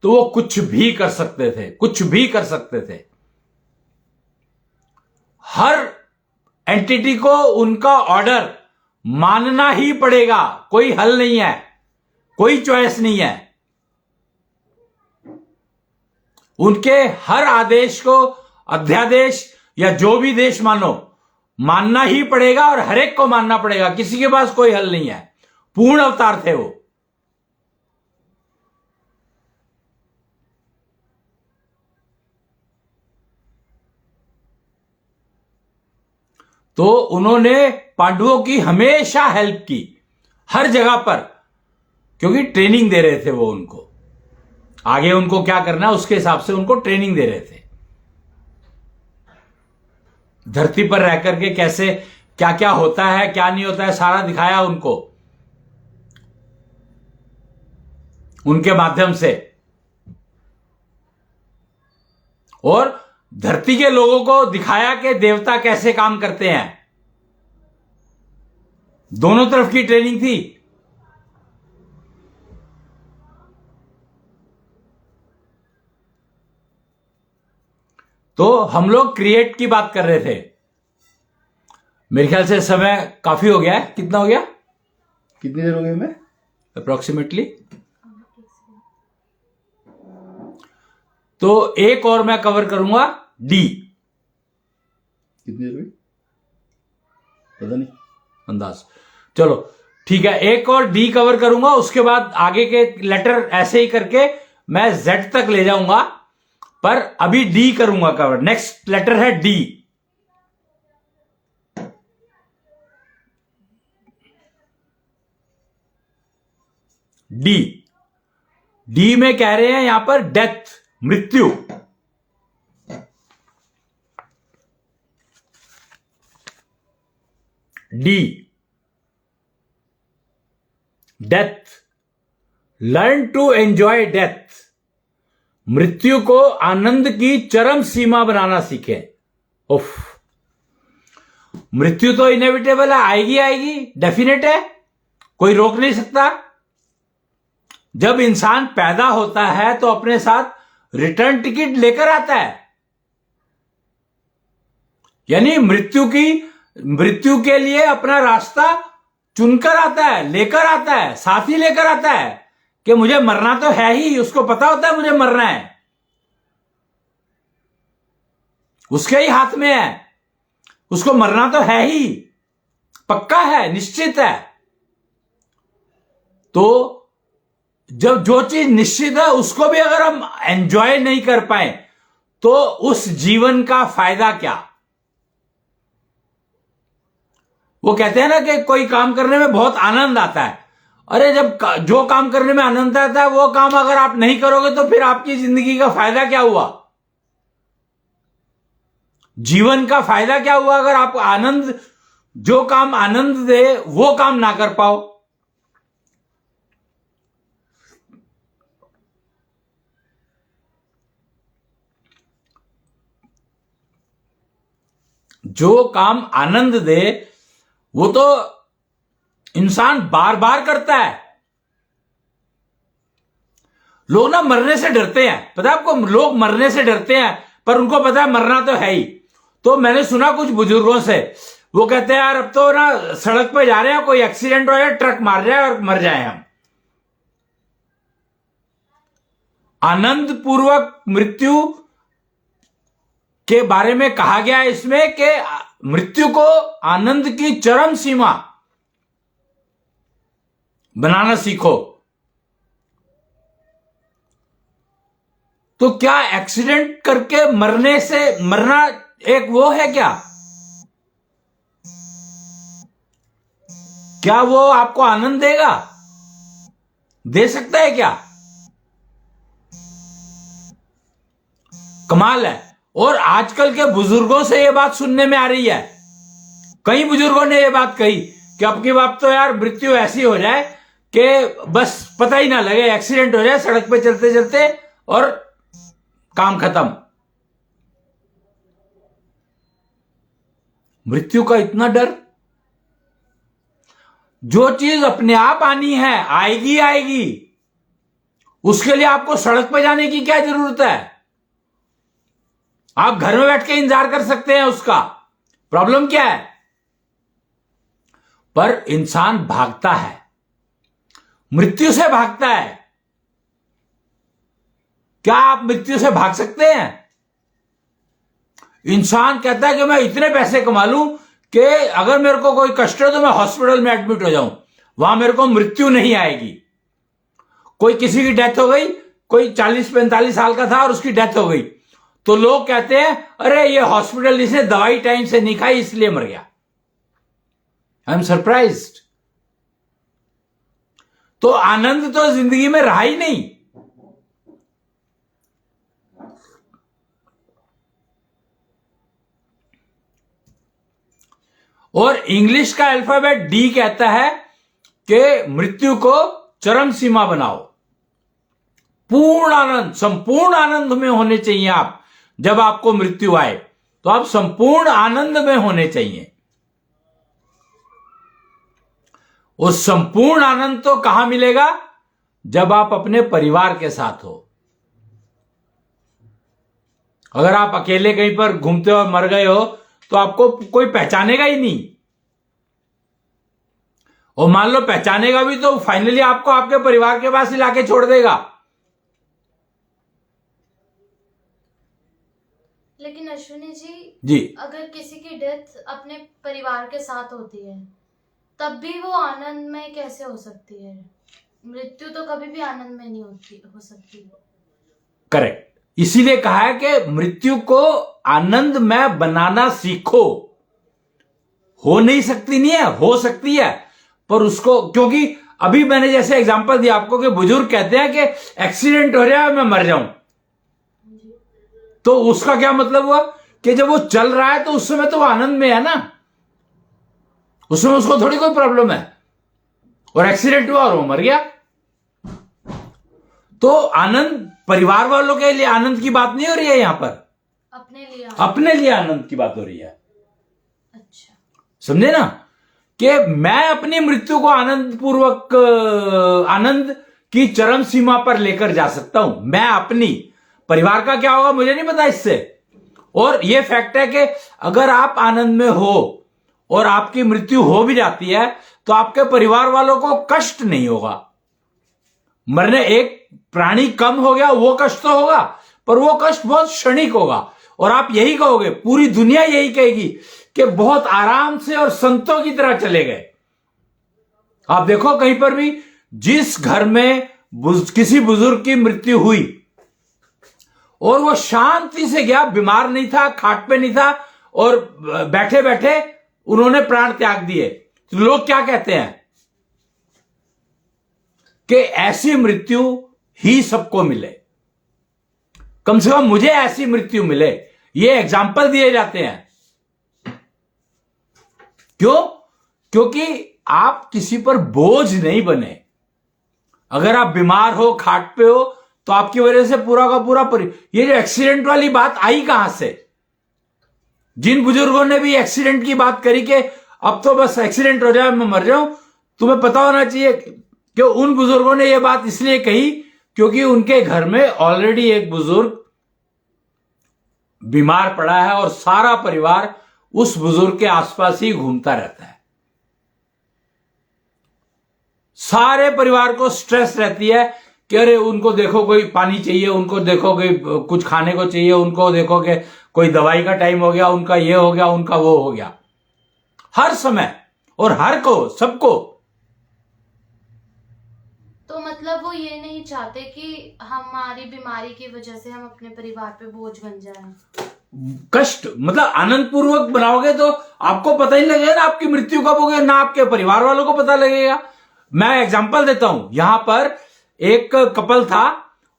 तो वो कुछ भी कर सकते थे, कुछ भी कर सकते थे। हर एंटिटी को उनका ऑर्डर मानना ही पड़ेगा, कोई हल नहीं है, कोई चॉइस नहीं है। उनके हर आदेश को अध्यादेश या जो भी देश मानो, मानना ही पड़ेगा और हर एक को मानना पड़ेगा। किसी के पास कोई हल नहीं है, पूर्ण अवतार थे वो। तो उन्होंने पांडवों की हमेशा हेल्प की, हर जगह पर, क्योंकि ट्रेनिंग दे रहे थे वो उनको, आगे उनको क्या करना है उसके हिसाब से उनको ट्रेनिंग दे रहे थे। धरती पर रह करके कैसे क्या क्या होता है क्या नहीं होता है सारा दिखाया उनको उनके माध्यम से, और धरती के लोगों को दिखाया कि देवता कैसे काम करते हैं। दोनों तरफ की ट्रेनिंग थी। तो हम लोग क्रिएट की बात कर रहे थे। मेरे ख्याल से समय काफी हो गया है। कितना हो गया? कितनी देर हो गई हमें? अप्रोक्सीमेटली। तो एक और मैं कवर करूंगा, डी। कितनी देर हुई पता नहीं, अंदाज। चलो ठीक है, एक और डी कवर करूंगा, उसके बाद आगे के लेटर ऐसे ही करके मैं जेड तक ले जाऊंगा, पर अभी डी करूंगा कवर। नेक्स्ट लेटर है डी। डी, डी में कह रहे हैं यहां पर डेथ, मृत्यु। D, death, learn to enjoy death. मृत्यु को आनंद की चरम सीमा बनाना सीखें। उफ, मृत्यु तो इनएविटेबल है, आएगी आएगी, डेफिनेट है, कोई रोक नहीं सकता। जब इंसान पैदा होता है तो अपने साथ रिटर्न टिकट लेकर आता है, यानी मृत्यु के लिए अपना रास्ता चुनकर आता है, लेकर आता है, साथ ही लेकर आता है कि मुझे मरना तो है ही, उसको पता होता है मुझे मरना है, उसके ही हाथ में है, उसको मरना तो है ही, पक्का है, निश्चित है। तो जब जो चीज निश्चित है उसको भी अगर हम एंजॉय नहीं कर पाए तो उस जीवन का फायदा क्या? वो कहते हैं ना कि कोई काम करने में बहुत आनंद आता है। अरे जब जो काम करने में आनंद आता है वो काम अगर आप नहीं करोगे तो फिर आपकी जिंदगी का फायदा क्या हुआ? जीवन का फायदा क्या हुआ अगर आप आनंद, जो काम आनंद दे वो काम ना कर पाओ? जो काम आनंद दे वो तो इंसान बार बार करता है। लोग ना मरने से डरते हैं, पता है आपको, लोग मरने से डरते हैं, पर उनको पता है मरना तो है ही। तो मैंने सुना कुछ बुजुर्गों से, वो कहते हैं यार अब तो ना सड़क पे जा रहे हैं, कोई एक्सीडेंट हो जाए, ट्रक मार जाए और मर जाए हम। आनंद पूर्वक मृत्यु के बारे में कहा गया है इसमें कि मृत्यु को आनंद की चरम सीमा बनाना सीखो। तो क्या एक्सीडेंट करके मरना एक वो है क्या? क्या वो आपको आनंद देगा? दे सकता है क्या? कमाल है। और आजकल के बुजुर्गों से यह बात सुनने में आ रही है, कई बुजुर्गों ने यह बात कही कि अब की बात तो यार मृत्यु ऐसी हो जाए कि बस पता ही ना लगे, एक्सीडेंट हो जाए सड़क पे चलते चलते और काम खत्म। मृत्यु का इतना डर? जो चीज अपने आप आनी है आएगी आएगी, उसके लिए आपको सड़क पे जाने की क्या जरूरत है? आप घर में बैठ के इंतजार कर सकते हैं उसका, प्रॉब्लम क्या है? पर इंसान भागता है, मृत्यु से भागता है। क्या आप मृत्यु से भाग सकते हैं? इंसान कहता है कि मैं इतने पैसे कमा लूं कि अगर मेरे को कोई कष्ट हो तो मैं हॉस्पिटल में एडमिट हो जाऊं, वहां मेरे को मृत्यु नहीं आएगी। कोई किसी की डेथ हो गई, कोई 40-45 साल का था और उसकी डेथ हो गई, तो लोग कहते हैं अरे ये हॉस्पिटल, इसने दवाई टाइम से नहीं खाई इसलिए मर गया। I am surprised. तो आनंद तो जिंदगी में रहा ही नहीं। और इंग्लिश का अल्फाबेट डी कहता है कि मृत्यु को चरम सीमा बनाओ। पूर्ण आनंद, संपूर्ण आनंद में होने चाहिए आप। जब आपको मृत्यु आए तो आप संपूर्ण आनंद में होने चाहिए। उस संपूर्ण आनंद तो कहां मिलेगा? जब आप अपने परिवार के साथ हो। अगर आप अकेले कहीं पर घूमते हो और मर गए हो तो आपको कोई पहचानेगा ही नहीं। और मान लो पहचानेगा भी तो फाइनली आपको आपके परिवार के पास ही लाके छोड़ देगा। लेकिन अश्विनी जी, अगर किसी की डेथ अपने परिवार के साथ होती है तब भी वो आनंद में कैसे हो सकती है? मृत्यु तो कभी भी आनंद में नहीं हो सकती। करेक्ट। इसीलिए कहा है कि मृत्यु को आनंद में बनाना सीखो। हो नहीं सकती नहीं है, हो सकती है, पर उसको, क्योंकि अभी मैंने जैसे एग्जांपल दिया आपको कि बुजुर्ग कहते हैं कि एक्सीडेंट हो रहा है मैं मर जाऊं, तो उसका क्या मतलब हुआ कि जब वो चल रहा है तो उस समय तो वो आनंद में है ना, उसमें उसको थोड़ी कोई प्रॉब्लम है। और एक्सीडेंट हुआ और वो मर गया। तो आनंद परिवार वालों के लिए आनंद की बात नहीं हो रही है यहां पर, अपने लिए आनंद की बात हो रही है। अच्छा, समझे ना कि मैं अपनी मृत्यु को आनंद पूर्वक, आनंद की चरम सीमा पर लेकर जा सकता हूं। मैं अपनी, परिवार का क्या होगा मुझे नहीं पता इससे। और यह फैक्ट है कि अगर आप आनंद में हो और आपकी मृत्यु हो भी जाती है तो आपके परिवार वालों को कष्ट नहीं होगा। मरने एक प्राणी कम हो गया वो कष्ट तो होगा, पर वो कष्ट बहुत क्षणिक होगा। और आप यही कहोगे, पूरी दुनिया यही कहेगी कि बहुत आराम से और संतों की तरह चले गए। आप देखो कहीं पर भी, जिस घर में किसी बुजुर्ग की मृत्यु हुई और वो शांति से गया, बीमार नहीं था, खाट पे नहीं था, और बैठे बैठे उन्होंने प्राण त्याग दिए, तो लोग क्या कहते हैं कि ऐसी मृत्यु ही सबको मिले, कम से कम मुझे ऐसी मृत्यु मिले। ये एग्जाम्पल दिए जाते हैं। क्यों? क्योंकि आप किसी पर बोझ नहीं बने। अगर आप बीमार हो, खाट पे हो, तो आपकी वजह से पूरा का पूरा ये जो एक्सीडेंट वाली बात आई कहां से? जिन बुजुर्गों ने भी एक्सीडेंट की बात करी कि अब तो बस एक्सीडेंट हो जाए मैं मर जाऊं, तुम्हें पता होना चाहिए कि उन बुजुर्गों ने यह बात इसलिए कही क्योंकि उनके घर में ऑलरेडी एक बुजुर्ग बीमार पड़ा है और सारा परिवार उस बुजुर्ग के आसपास ही घूमता रहता है। सारे परिवार को स्ट्रेस रहती है कि अरे उनको देखो कोई पानी चाहिए, उनको देखो कोई कुछ खाने को चाहिए, उनको देखो कि कोई दवाई का टाइम हो गया, उनका ये हो गया, उनका वो हो गया, हर समय और हर को, सबको। तो मतलब वो ये नहीं चाहते कि हमारी बीमारी की वजह से हम अपने परिवार पे बोझ बन जाएं। कष्ट मतलब आनंद पूर्वक बनाओगे तो आपको पता ही लगेगा ना आपकी मृत्यु कब होगी, ना आपके परिवार वालों को पता लगेगा। मैं एग्जांपल देता हूं, यहां पर एक कपल था,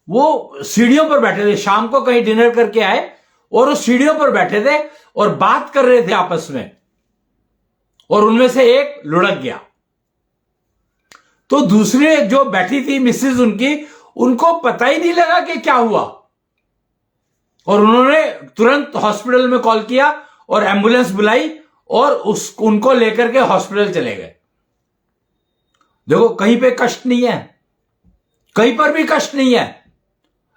वो सीढ़ियों पर बैठे थे, शाम को कहीं डिनर करके आए और वो सीढ़ियों पर बैठे थे और बात कर रहे थे आपस में, और उनमें से एक लुढ़क गया। तो दूसरे जो बैठी थी मिसेज उनकी, उनको पता ही नहीं लगा कि क्या हुआ, और उन्होंने तुरंत हॉस्पिटल में कॉल किया और एम्बुलेंस बुलाई और उनको लेकर के हॉस्पिटल चले गए। देखो कहीं पे कष्ट नहीं है, कहीं पर भी कष्ट नहीं है।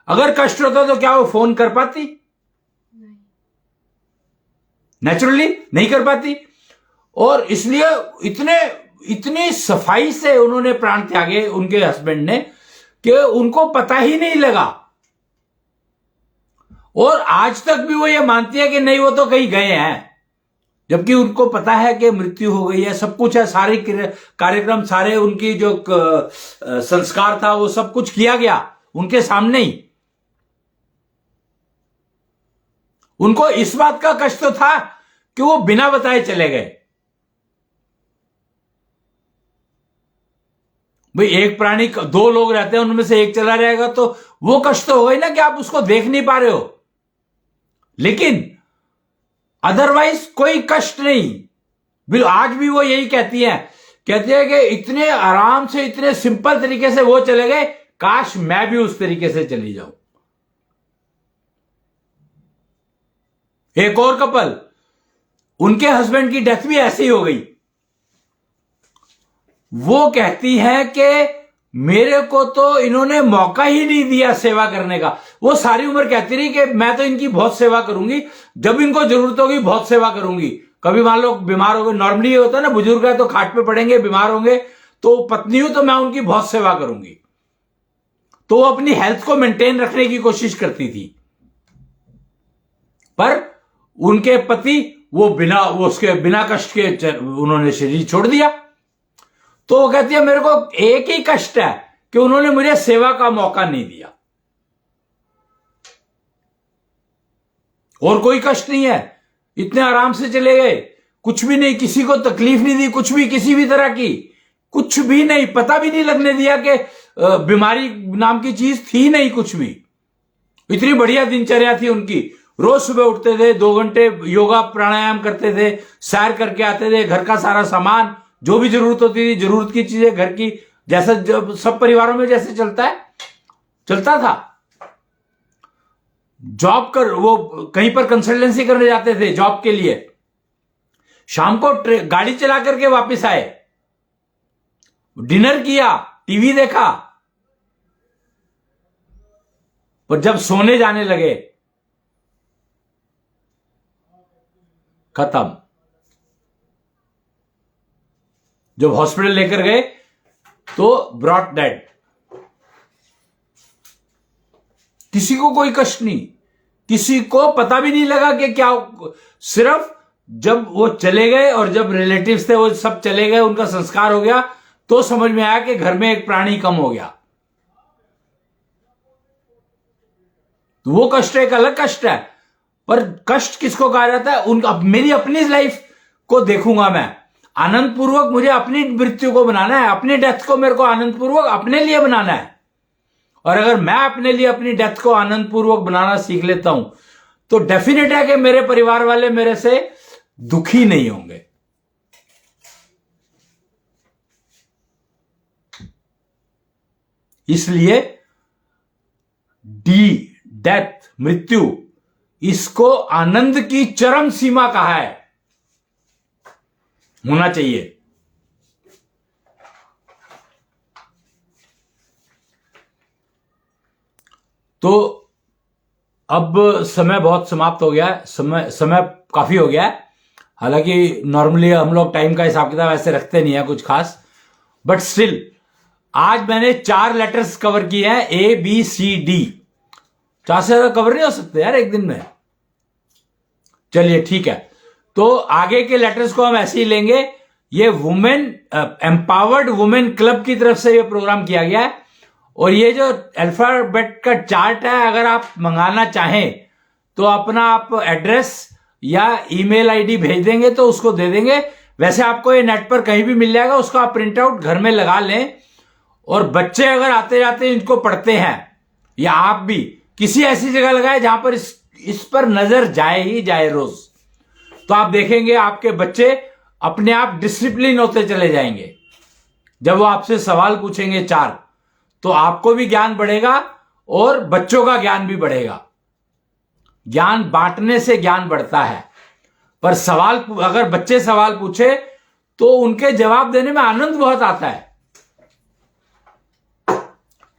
अगर कष्ट होता तो क्या वो फोन कर पाती? नेचुरली नहीं कर पाती। और इसलिए इतनी सफाई से उन्होंने प्राण त्यागे उनके हस्बैंड ने कि उनको पता ही नहीं लगा। और आज तक भी वो ये मानती है कि नहीं वो तो कहीं गए हैं, जबकि उनको पता है कि मृत्यु हो गई है, सब कुछ है, सारे कार्यक्रम, सारे उनकी जो संस्कार था वो सब कुछ किया गया उनके सामने ही। उनको इस बात का कष्ट तो था कि वो बिना बताए चले गए। भाई एक प्राणी, दो लोग रहते हैं, उनमें से एक चला जाएगा तो वो कष्ट तो हो गई ना कि आप उसको देख नहीं पा रहे हो, लेकिन अदरवाइज कोई कष्ट नहीं। आज भी वो यही कहती है कि इतने आराम से, इतने सिंपल तरीके से वो चले गए, काश मैं भी उस तरीके से चली जाऊं। एक और कपल, उनके हस्बैंड की डेथ भी ऐसी हो गई। वो कहती है कि मेरे को तो इन्होंने मौका ही नहीं दिया सेवा करने का। वो सारी उम्र कहती रही कि मैं तो इनकी बहुत सेवा करूंगी, जब इनको जरूरत होगी बहुत सेवा करूंगी। कभी मान लो बीमार हो गए, नॉर्मली ये होता है ना, बुजुर्ग है तो खाट पे पड़ेंगे, बीमार होंगे, तो पत्नी हूं तो मैं उनकी बहुत सेवा करूंगी। तो वो अपनी हेल्थ को मेंटेन रखने की कोशिश करती थी, पर उनके पति वो उसके बिना कष्ट के उन्होंने शरीर छोड़ दिया। तो वो कहती है मेरे को एक ही कष्ट है कि उन्होंने मुझे सेवा का मौका नहीं दिया, और कोई कष्ट नहीं है। इतने आराम से चले गए, कुछ भी नहीं, किसी को तकलीफ नहीं दी, कुछ भी, किसी भी तरह की कुछ भी नहीं, पता भी नहीं लगने दिया कि बीमारी नाम की चीज थी नहीं, कुछ भी। इतनी बढ़िया दिनचर्या थी उनकी। रोज सुबह उठते थे, 2 घंटे योगा प्राणायाम करते थे, सैर करके आते थे, घर का सारा सामान जो भी जरूरत होती थी, जरूरत की चीजें घर की, जैसा जब सब परिवारों में जैसे चलता है, चलता था। जॉब कर, वो कहीं पर कंसल्टेंसी करने जाते थे जॉब के लिए, शाम को गाड़ी चला करके वापस आए, डिनर किया, टीवी देखा, पर जब सोने जाने लगे, खत्म। जब हॉस्पिटल लेकर गए तो ब्रॉट डेड। किसी को कोई कष्ट नहीं, किसी को पता भी नहीं लगा कि क्या। सिर्फ जब वो चले गए और जब रिलेटिव्स थे वो सब चले गए, उनका संस्कार हो गया, तो समझ में आया कि घर में एक प्राणी कम हो गया। तो वो कष्ट एक अलग कष्ट है, पर कष्ट किसको कहा जाता है? मेरी अपनी लाइफ को देखूंगा मैं, आनंद पूर्वक मुझे अपनी मृत्यु को बनाना है, अपनी डेथ को मेरे को आनंद पूर्वक अपने लिए बनाना है। और अगर मैं अपने लिए अपनी डेथ को आनंद पूर्वक बनाना सीख लेता हूं, तो डेफिनेट है कि मेरे परिवार वाले मेरे से दुखी नहीं होंगे। इसलिए डेथ, मृत्यु, इसको आनंद की चरम सीमा कहा है, होना चाहिए। तो अब समय बहुत समाप्त हो गया है, समय काफी हो गया है। हालांकि नॉर्मली हम लोग टाइम का हिसाब किताब ऐसे रखते नहीं है कुछ खास, बट स्टिल आज मैंने 4 लेटर्स कवर किए हैं, ABCD। 4 से ज्यादा कवर नहीं हो सकते यार एक दिन में। चलिए ठीक है, तो आगे के लेटर्स को हम ऐसे ही लेंगे। ये वुमेन एम्पावर्ड वुमेन क्लब की तरफ से ये प्रोग्राम किया गया है, और ये जो अल्फाबेट का चार्ट है, अगर आप मंगाना चाहें तो अपना आप एड्रेस या ईमेल आईडी भेज देंगे तो उसको दे देंगे। वैसे आपको ये नेट पर कहीं भी मिल जाएगा, उसका आप प्रिंट आउट घर में लगा लें। और बच्चे अगर आते जाते इनको पढ़ते हैं, या आप भी किसी ऐसी जगह लगाए जहां पर इस पर नजर जाए ही जाए रोज, तो आप देखेंगे आपके बच्चे अपने आप डिसिप्लिन होते चले जाएंगे। जब वो आपसे सवाल पूछेंगे 4, तो आपको भी ज्ञान बढ़ेगा और बच्चों का ज्ञान भी बढ़ेगा। ज्ञान बांटने से ज्ञान बढ़ता है, पर सवाल, अगर बच्चे सवाल पूछे तो उनके जवाब देने में आनंद बहुत आता है।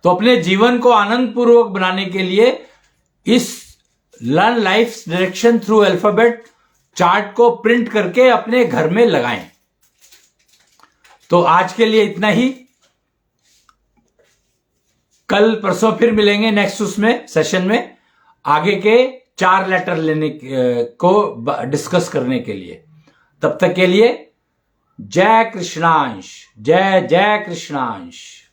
तो अपने जीवन को आनंद पूर्वक बनाने के लिए इस learn life direction through alphabet chart को प्रिंट करके अपने घर में लगाएं। तो आज के लिए इतना ही। कल परसों फिर मिलेंगे नेक्स्ट उसमें सेशन में, आगे के 4 लेटर लेने को डिस्कस करने के लिए। तब तक के लिए जय कृष्णांश, जय जय कृष्णांश।